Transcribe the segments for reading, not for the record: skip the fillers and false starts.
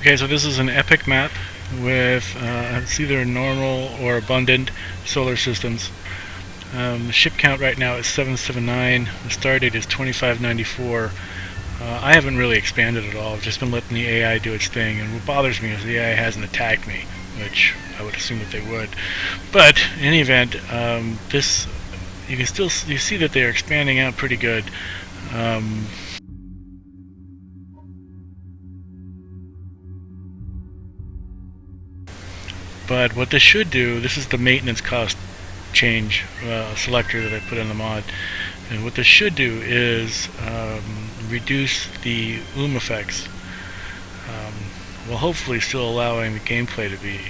Okay, so this is an epic map with it's either normal or abundant solar systems. The ship count right now is 779. The star date is 2594. I haven't really expanded at all. I've just been letting the AI do its thing, and what bothers me is the AI hasn't attacked me, which I would assume that they would. But in any event, this you can still you see that they are expanding out pretty good. But what this should do, this is the maintenance cost change selector that I put in the mod, and what this should do is reduce the effects, while hopefully still allowing the gameplay to be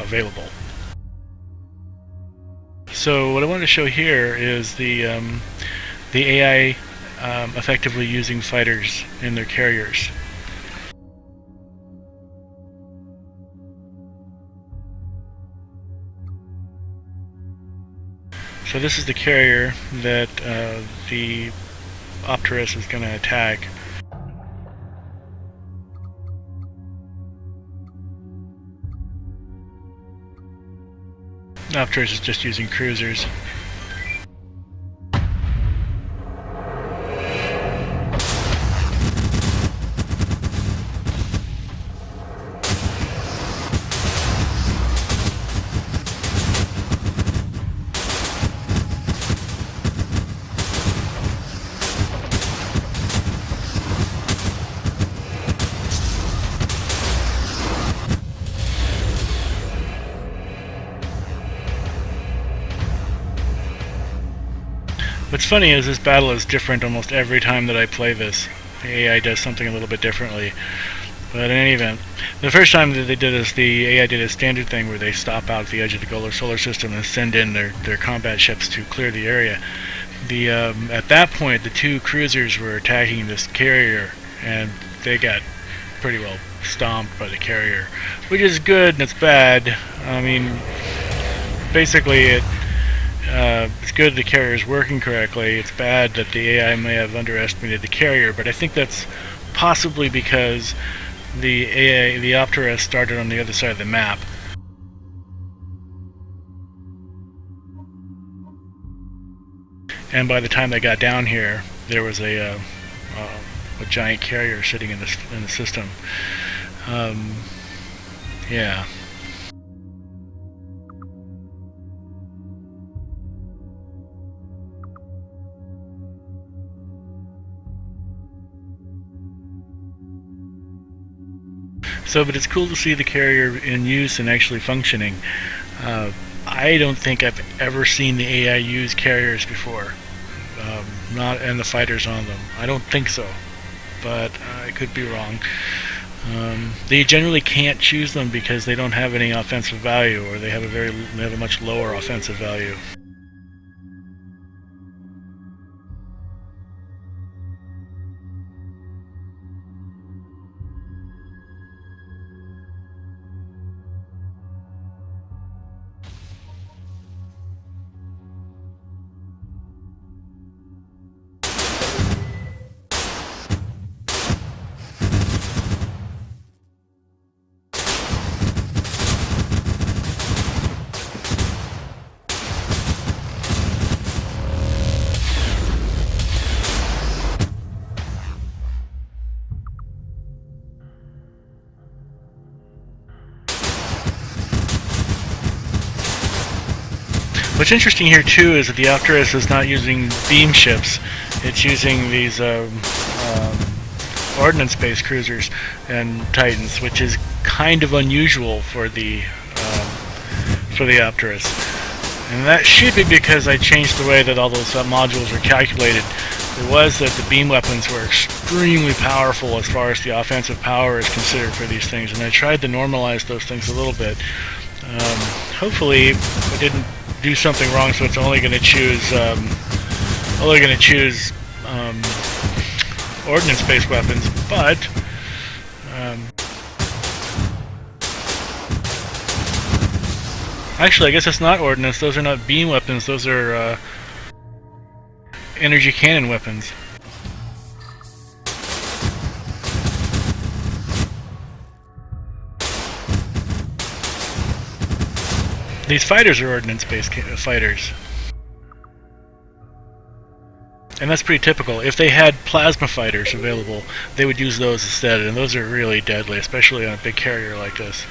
available. So what I want to show here is the AI effectively using fighters in their carriers. So this is the carrier that the Opterus is going to attack. Opterus is just using cruisers. What's funny is this battle is different almost every time that I play this. The AI does something a little bit differently. But in any event, the first time that they did this, the AI did a standard thing where they stop out at the edge of the solar system and send in their combat ships to clear the area. At that point, the two cruisers were attacking this carrier, and they got pretty well stomped by the carrier, which is good and it's bad. I mean, basically it's good the carrier is working correctly. It's bad that the AI may have underestimated the carrier, but I think that's possibly because the Opterus started on the other side of the map. And by the time they got down here, there was a giant carrier sitting in the system. Yeah. So, but it's cool to see the carrier in use and actually functioning. I don't think I've ever seen the AI use carriers before, and the fighters on them. I don't think so, but I could be wrong. They generally can't choose them because they don't have any offensive value, or they have a much lower offensive value. What's interesting here too is that the Opterus is not using beam ships; it's using these ordnance-based cruisers and Titans, which is kind of unusual for the Opterus. And that should be because I changed the way that all those modules were calculated. It was that the beam weapons were extremely powerful as far as the offensive power is considered for these things, and I tried to normalize those things a little bit. Hopefully, I didn't do something wrong, so it's only going to choose ordnance-based weapons. But actually, I guess it's not ordnance. Those are not beam weapons. Those are energy cannon weapons. These fighters are ordnance-based fighters. And that's pretty typical. If they had plasma fighters available, they would use those instead, and those are really deadly, especially on a big carrier like this.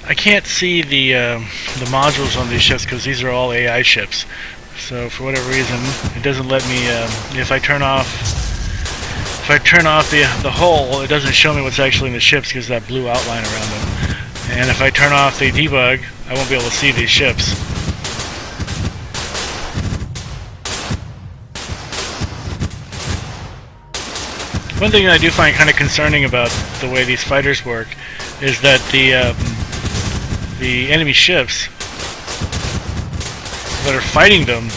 I can't see the modules on these ships because these are all AI ships. So for whatever reason, it doesn't let me. If I turn off the hull, it doesn't show me what's actually in the ships because that blue outline around them. And if I turn off the debug, I won't be able to see these ships. One thing that I do find kind of concerning about the way these fighters work is that the enemy ships that are fighting them,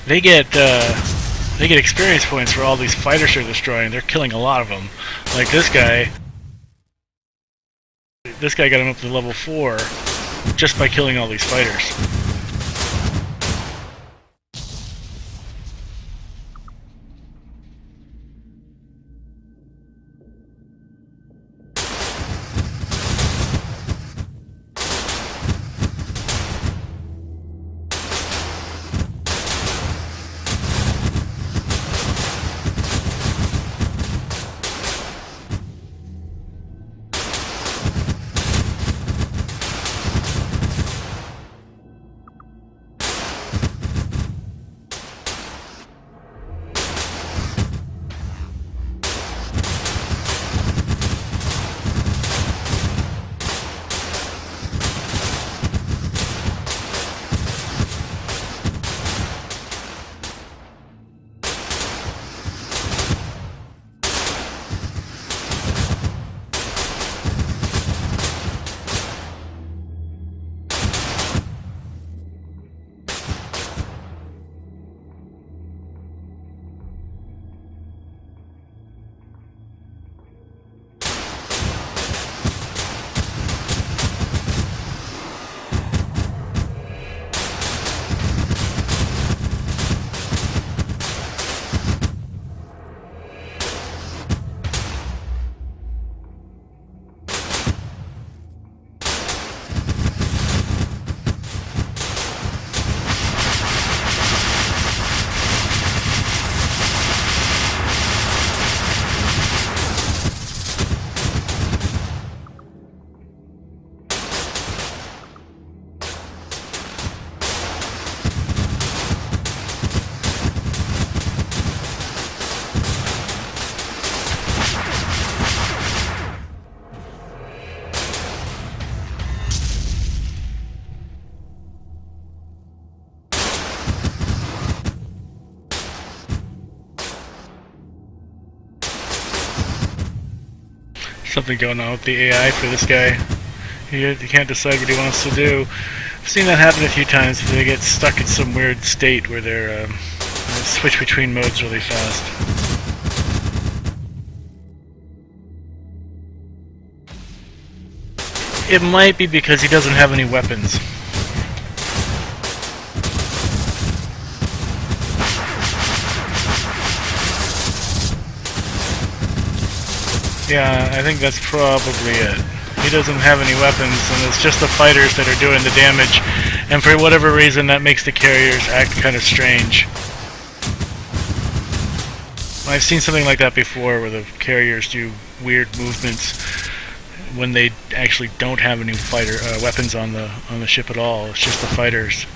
they get experience points for all these fighters they're destroying. They're killing a lot of them. Like this guy got him up to level 4 just by killing all these fighters. Something going on with the AI for this guy. He can't decide what he wants to do. I've seen that happen a few times. They get stuck in some weird state where they switch between modes really fast. It might be because he doesn't have any weapons. Yeah, I think that's probably it. He doesn't have any weapons, and it's just the fighters that are doing the damage, and for whatever reason that makes the carriers act kind of strange. I've seen something like that before, where the carriers do weird movements when they actually don't have any fighter weapons on the ship at all. It's just the fighters.